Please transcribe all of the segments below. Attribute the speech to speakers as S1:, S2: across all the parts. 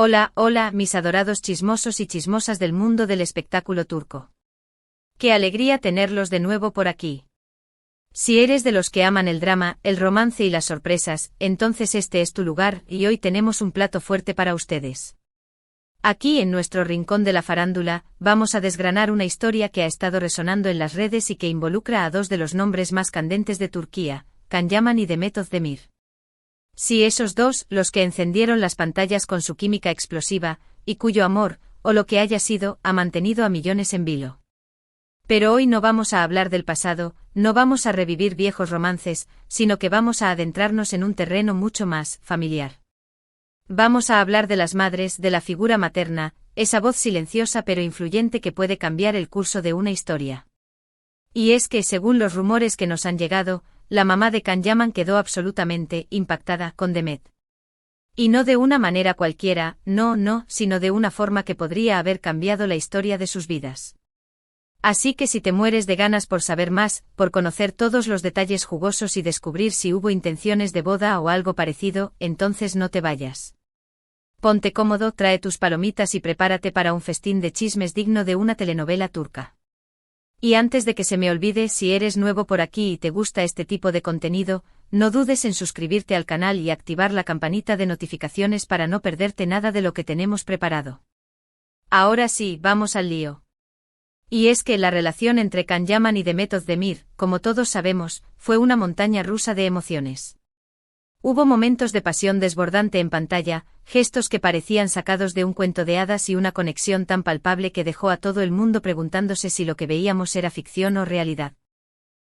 S1: Hola, hola, mis adorados chismosos y chismosas del mundo del espectáculo turco. Qué alegría tenerlos de nuevo por aquí. Si eres de los que aman el drama, el romance y las sorpresas, entonces este es tu lugar y hoy tenemos un plato fuerte para ustedes. Aquí en nuestro rincón de la farándula, vamos a desgranar una historia que ha estado resonando en las redes y que involucra a dos de los nombres más candentes de Turquía, Can Yaman y Demet Özdemir. Sí, esos dos, los que encendieron las pantallas con su química explosiva, y cuyo amor, o lo que haya sido, ha mantenido a millones en vilo. Pero hoy no vamos a hablar del pasado, no vamos a revivir viejos romances, sino que vamos a adentrarnos en un terreno mucho más familiar. Vamos a hablar de las madres, de la figura materna, esa voz silenciosa pero influyente que puede cambiar el curso de una historia. Y es que, según los rumores que nos han llegado, la mamá de Can Yaman quedó absolutamente impactada con Demet. Y no de una manera cualquiera, no, sino de una forma que podría haber cambiado la historia de sus vidas. Así que si te mueres de ganas por saber más, por conocer todos los detalles jugosos y descubrir si hubo intenciones de boda o algo parecido, entonces no te vayas. Ponte cómodo, trae tus palomitas y prepárate para un festín de chismes digno de una telenovela turca. Y antes de que se me olvide, si eres nuevo por aquí y te gusta este tipo de contenido, no dudes en suscribirte al canal y activar la campanita de notificaciones para no perderte nada de lo que tenemos preparado. Ahora sí, vamos al lío. Y es que la relación entre Can Yaman y Demet Özdemir, como todos sabemos, fue una montaña rusa de emociones. Hubo momentos de pasión desbordante en pantalla, gestos que parecían sacados de un cuento de hadas y una conexión tan palpable que dejó a todo el mundo preguntándose si lo que veíamos era ficción o realidad.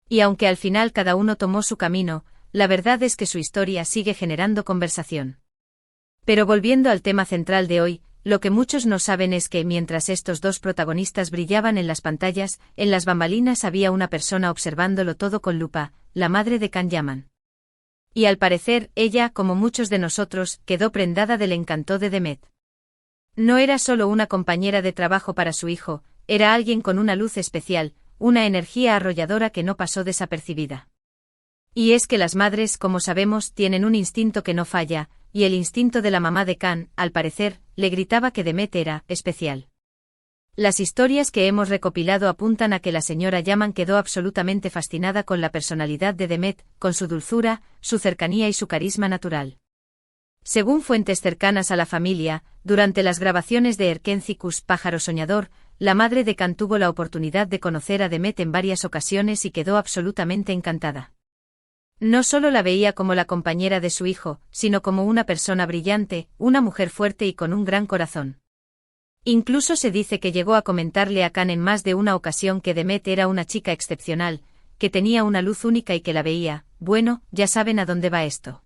S1: Y aunque al final cada uno tomó su camino, la verdad es que su historia sigue generando conversación. Pero volviendo al tema central de hoy, lo que muchos no saben es que mientras estos dos protagonistas brillaban en las pantallas, en las bambalinas había una persona observándolo todo con lupa, la madre de Can Yaman. Y al parecer, ella, como muchos de nosotros, quedó prendada del encanto de Demet. No era solo una compañera de trabajo para su hijo, era alguien con una luz especial, una energía arrolladora que no pasó desapercibida. Y es que las madres, como sabemos, tienen un instinto que no falla, y el instinto de la mamá de Can, al parecer, le gritaba que Demet era especial. Las historias que hemos recopilado apuntan a que la señora Yaman quedó absolutamente fascinada con la personalidad de Demet, con su dulzura, su cercanía y su carisma natural. Según fuentes cercanas a la familia, durante las grabaciones de Erkencikus, Pájaro Soñador, la madre de Can tuvo la oportunidad de conocer a Demet en varias ocasiones y quedó absolutamente encantada. No solo la veía como la compañera de su hijo, sino como una persona brillante, una mujer fuerte y con un gran corazón. Incluso se dice que llegó a comentarle a Can en más de una ocasión que Demet era una chica excepcional, que tenía una luz única y que la veía, bueno, ya saben a dónde va esto.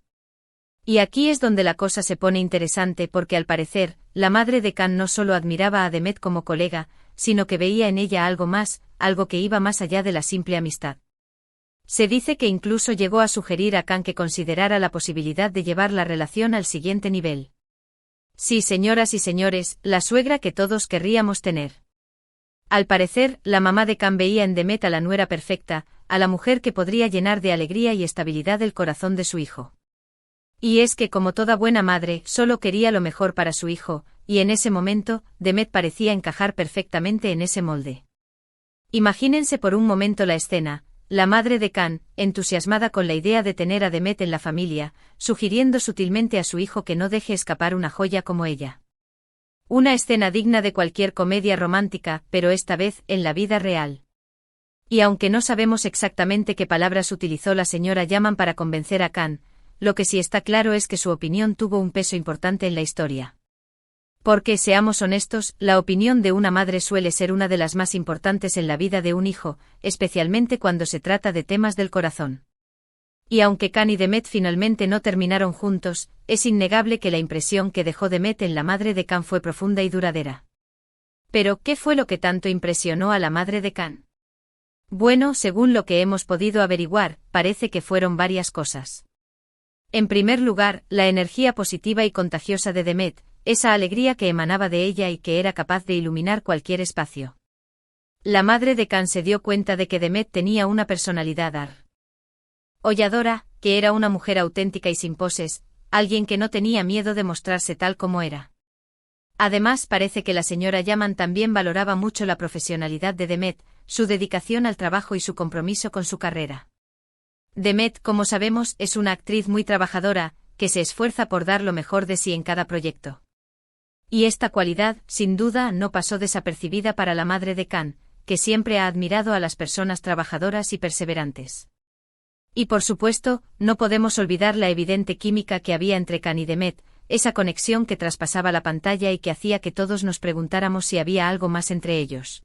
S1: Y aquí es donde la cosa se pone interesante porque al parecer, la madre de Can no solo admiraba a Demet como colega, sino que veía en ella algo más, algo que iba más allá de la simple amistad. Se dice que incluso llegó a sugerir a Can que considerara la posibilidad de llevar la relación al siguiente nivel. Sí, señoras y señores, la suegra que todos querríamos tener. Al parecer, la mamá de Can veía en Demet a la nuera perfecta, a la mujer que podría llenar de alegría y estabilidad el corazón de su hijo. Y es que como toda buena madre, solo quería lo mejor para su hijo, y en ese momento, Demet parecía encajar perfectamente en ese molde. Imagínense por un momento la escena. La madre de Can, entusiasmada con la idea de tener a Demet en la familia, sugiriendo sutilmente a su hijo que no deje escapar una joya como ella. Una escena digna de cualquier comedia romántica, pero esta vez en la vida real. Y aunque no sabemos exactamente qué palabras utilizó la señora Yaman para convencer a Can, lo que sí está claro es que su opinión tuvo un peso importante en la historia. Porque, seamos honestos, la opinión de una madre suele ser una de las más importantes en la vida de un hijo, especialmente cuando se trata de temas del corazón. Y aunque Can y Demet finalmente no terminaron juntos, es innegable que la impresión que dejó Demet en la madre de Can fue profunda y duradera. Pero, ¿qué fue lo que tanto impresionó a la madre de Can? Bueno, según lo que hemos podido averiguar, parece que fueron varias cosas. En primer lugar, la energía positiva y contagiosa de Demet, esa alegría que emanaba de ella y que era capaz de iluminar cualquier espacio. La madre de Can se dio cuenta de que Demet tenía una personalidad arrolladora, que era una mujer auténtica y sin poses, alguien que no tenía miedo de mostrarse tal como era. Además, parece que la señora Yaman también valoraba mucho la profesionalidad de Demet, su dedicación al trabajo y su compromiso con su carrera. Demet, como sabemos, es una actriz muy trabajadora, que se esfuerza por dar lo mejor de sí en cada proyecto. Y esta cualidad, sin duda, no pasó desapercibida para la madre de Khan, que siempre ha admirado a las personas trabajadoras y perseverantes. Y por supuesto, no podemos olvidar la evidente química que había entre Khan y Demet, esa conexión que traspasaba la pantalla y que hacía que todos nos preguntáramos si había algo más entre ellos.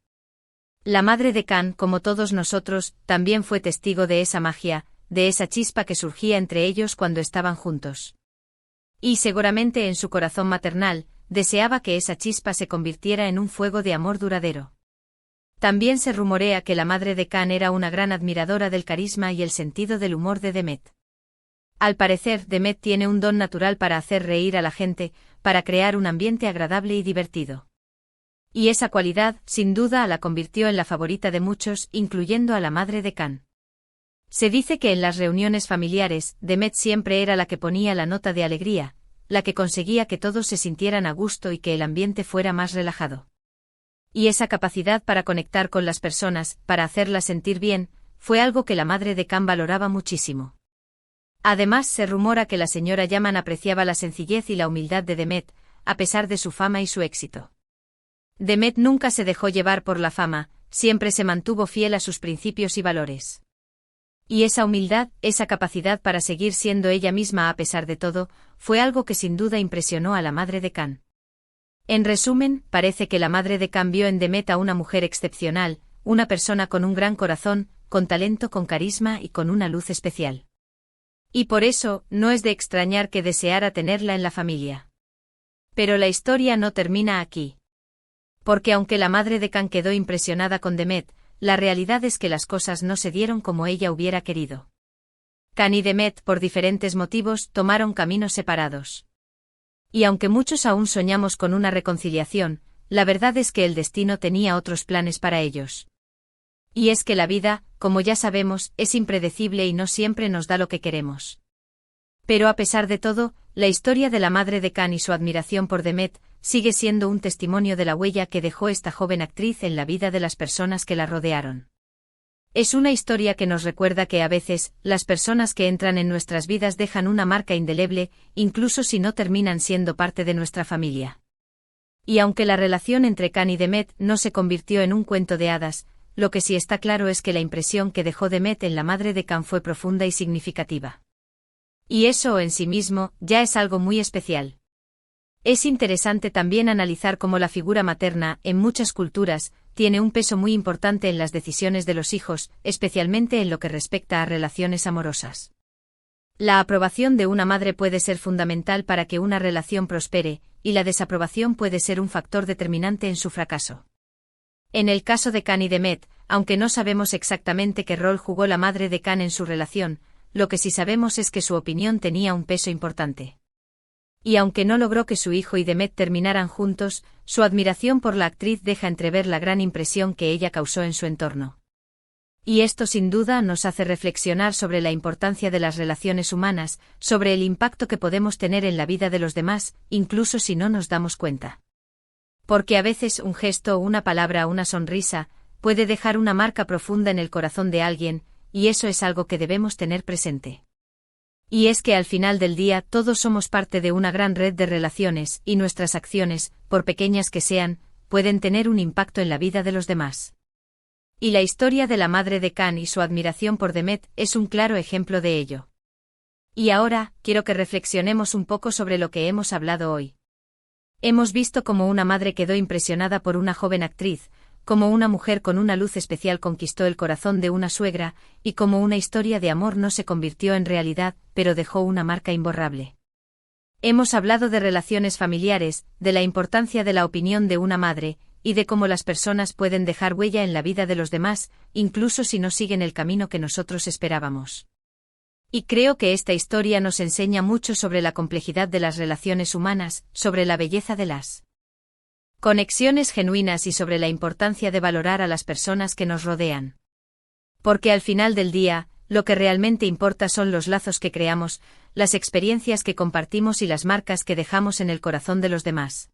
S1: La madre de Khan, como todos nosotros, también fue testigo de esa magia, de esa chispa que surgía entre ellos cuando estaban juntos. Y seguramente en su corazón maternal, deseaba que esa chispa se convirtiera en un fuego de amor duradero. También se rumorea que la madre de Khan era una gran admiradora del carisma y el sentido del humor de Demet. Al parecer, Demet tiene un don natural para hacer reír a la gente, para crear un ambiente agradable y divertido. Y esa cualidad, sin duda, la convirtió en la favorita de muchos, incluyendo a la madre de Khan. Se dice que en las reuniones familiares, Demet siempre era la que ponía la nota de alegría, la que conseguía que todos se sintieran a gusto y que el ambiente fuera más relajado. Y esa capacidad para conectar con las personas, para hacerlas sentir bien, fue algo que la madre de Khan valoraba muchísimo. Además, se rumora que la señora Yaman apreciaba la sencillez y la humildad de Demet, a pesar de su fama y su éxito. Demet nunca se dejó llevar por la fama, siempre se mantuvo fiel a sus principios y valores. Y esa humildad, esa capacidad para seguir siendo ella misma a pesar de todo, fue algo que sin duda impresionó a la madre de Khan. En resumen, parece que la madre de Khan vio en Demet a una mujer excepcional, una persona con un gran corazón, con talento, con carisma y con una luz especial. Y por eso, no es de extrañar que deseara tenerla en la familia. Pero la historia no termina aquí. Porque aunque la madre de Khan quedó impresionada con Demet, la realidad es que las cosas no se dieron como ella hubiera querido. Khan y Demet, por diferentes motivos, tomaron caminos separados. Y aunque muchos aún soñamos con una reconciliación, la verdad es que el destino tenía otros planes para ellos. Y es que la vida, como ya sabemos, es impredecible y no siempre nos da lo que queremos. Pero a pesar de todo, la historia de la madre de Khan y su admiración por Demet sigue siendo un testimonio de la huella que dejó esta joven actriz en la vida de las personas que la rodearon. Es una historia que nos recuerda que a veces, las personas que entran en nuestras vidas dejan una marca indeleble, incluso si no terminan siendo parte de nuestra familia. Y aunque la relación entre Khan y Demet no se convirtió en un cuento de hadas, lo que sí está claro es que la impresión que dejó Demet en la madre de Khan fue profunda y significativa. Y eso en sí mismo, ya es algo muy especial. Es interesante también analizar cómo la figura materna, en muchas culturas, tiene un peso muy importante en las decisiones de los hijos, especialmente en lo que respecta a relaciones amorosas. La aprobación de una madre puede ser fundamental para que una relación prospere, y la desaprobación puede ser un factor determinante en su fracaso. En el caso de Khan y Demet, aunque no sabemos exactamente qué rol jugó la madre de Khan en su relación, lo que sí sabemos es que su opinión tenía un peso importante. Y aunque no logró que su hijo y Demet terminaran juntos, su admiración por la actriz deja entrever la gran impresión que ella causó en su entorno. Y esto sin duda nos hace reflexionar sobre la importancia de las relaciones humanas, sobre el impacto que podemos tener en la vida de los demás, incluso si no nos damos cuenta. Porque a veces un gesto o una palabra o una sonrisa puede dejar una marca profunda en el corazón de alguien, y eso es algo que debemos tener presente. Y es que al final del día todos somos parte de una gran red de relaciones, y nuestras acciones, por pequeñas que sean, pueden tener un impacto en la vida de los demás. Y la historia de la madre de Khan y su admiración por Demet es un claro ejemplo de ello. Y ahora, quiero que reflexionemos un poco sobre lo que hemos hablado hoy. Hemos visto cómo una madre quedó impresionada por una joven actriz, cómo una mujer con una luz especial conquistó el corazón de una suegra, y cómo una historia de amor no se convirtió en realidad, pero dejó una marca imborrable. Hemos hablado de relaciones familiares, de la importancia de la opinión de una madre, y de cómo las personas pueden dejar huella en la vida de los demás, incluso si no siguen el camino que nosotros esperábamos. Y creo que esta historia nos enseña mucho sobre la complejidad de las relaciones humanas, sobre la belleza de las conexiones genuinas y sobre la importancia de valorar a las personas que nos rodean. Porque al final del día, lo que realmente importa son los lazos que creamos, las experiencias que compartimos y las marcas que dejamos en el corazón de los demás.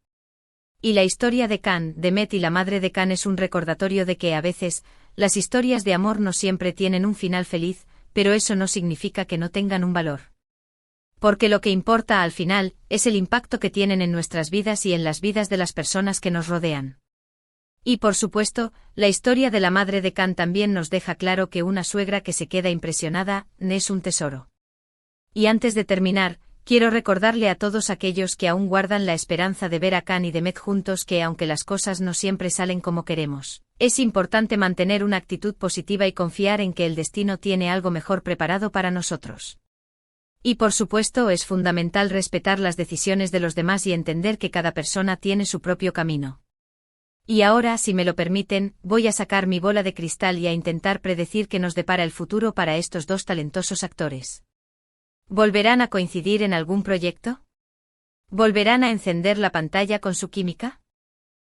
S1: Y la historia de Khan, de Met y la madre de Khan es un recordatorio de que a veces, las historias de amor no siempre tienen un final feliz, pero eso no significa que no tengan un valor. Porque lo que importa al final, es el impacto que tienen en nuestras vidas y en las vidas de las personas que nos rodean. Y por supuesto, la historia de la madre de Khan también nos deja claro que una suegra que se queda impresionada, es un tesoro. Y antes de terminar, quiero recordarle a todos aquellos que aún guardan la esperanza de ver a Khan y Demet juntos que aunque las cosas no siempre salen como queremos, es importante mantener una actitud positiva y confiar en que el destino tiene algo mejor preparado para nosotros. Y por supuesto es fundamental respetar las decisiones de los demás y entender que cada persona tiene su propio camino. Y ahora, si me lo permiten, voy a sacar mi bola de cristal y a intentar predecir qué nos depara el futuro para estos dos talentosos actores. ¿Volverán a coincidir en algún proyecto? ¿Volverán a encender la pantalla con su química?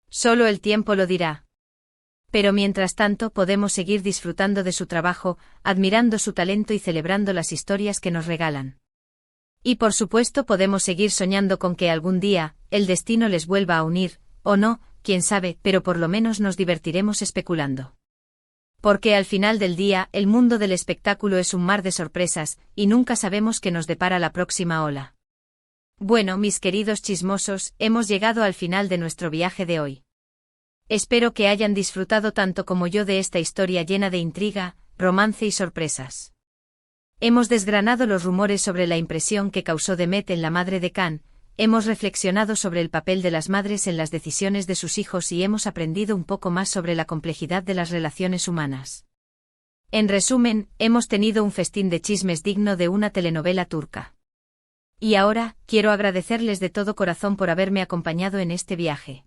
S1: Solo el tiempo lo dirá. Pero mientras tanto podemos seguir disfrutando de su trabajo, admirando su talento y celebrando las historias que nos regalan. Y por supuesto podemos seguir soñando con que algún día, el destino les vuelva a unir, o no, quién sabe, pero por lo menos nos divertiremos especulando. Porque al final del día, el mundo del espectáculo es un mar de sorpresas, y nunca sabemos qué nos depara la próxima ola. Bueno, mis queridos chismosos, hemos llegado al final de nuestro viaje de hoy. Espero que hayan disfrutado tanto como yo de esta historia llena de intriga, romance y sorpresas. Hemos desgranado los rumores sobre la impresión que causó Demet en la madre de Khan, hemos reflexionado sobre el papel de las madres en las decisiones de sus hijos y hemos aprendido un poco más sobre la complejidad de las relaciones humanas. En resumen, hemos tenido un festín de chismes digno de una telenovela turca. Y ahora, quiero agradecerles de todo corazón por haberme acompañado en este viaje.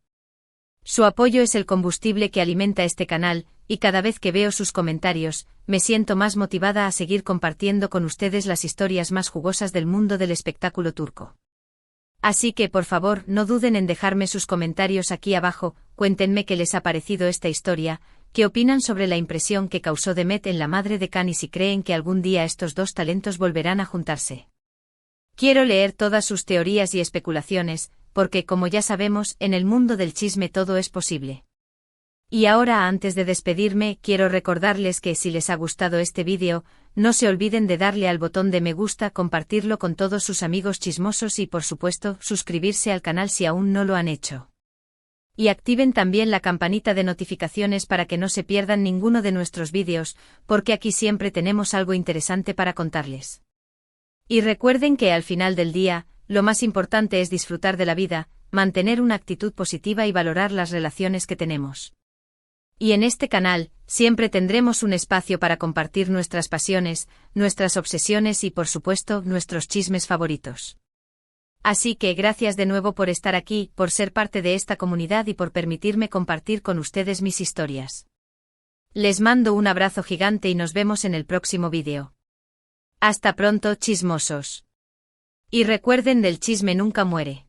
S1: Su apoyo es el combustible que alimenta este canal, y cada vez que veo sus comentarios, me siento más motivada a seguir compartiendo con ustedes las historias más jugosas del mundo del espectáculo turco. Así que por favor no duden en dejarme sus comentarios aquí abajo, cuéntenme qué les ha parecido esta historia, qué opinan sobre la impresión que causó Demet en la madre de Khan y si creen que algún día estos dos talentos volverán a juntarse. Quiero leer todas sus teorías y especulaciones, porque como ya sabemos, en el mundo del chisme todo es posible. Y ahora antes de despedirme, quiero recordarles que si les ha gustado este vídeo, no se olviden de darle al botón de me gusta, compartirlo con todos sus amigos chismosos y por supuesto, suscribirse al canal si aún no lo han hecho. Y activen también la campanita de notificaciones para que no se pierdan ninguno de nuestros vídeos, porque aquí siempre tenemos algo interesante para contarles. Y recuerden que al final del día, lo más importante es disfrutar de la vida, mantener una actitud positiva y valorar las relaciones que tenemos. Y en este canal, siempre tendremos un espacio para compartir nuestras pasiones, nuestras obsesiones y por supuesto, nuestros chismes favoritos. Así que gracias de nuevo por estar aquí, por ser parte de esta comunidad y por permitirme compartir con ustedes mis historias. Les mando un abrazo gigante y nos vemos en el próximo vídeo. Hasta pronto, chismosos. Y recuerden, del chisme nunca muere.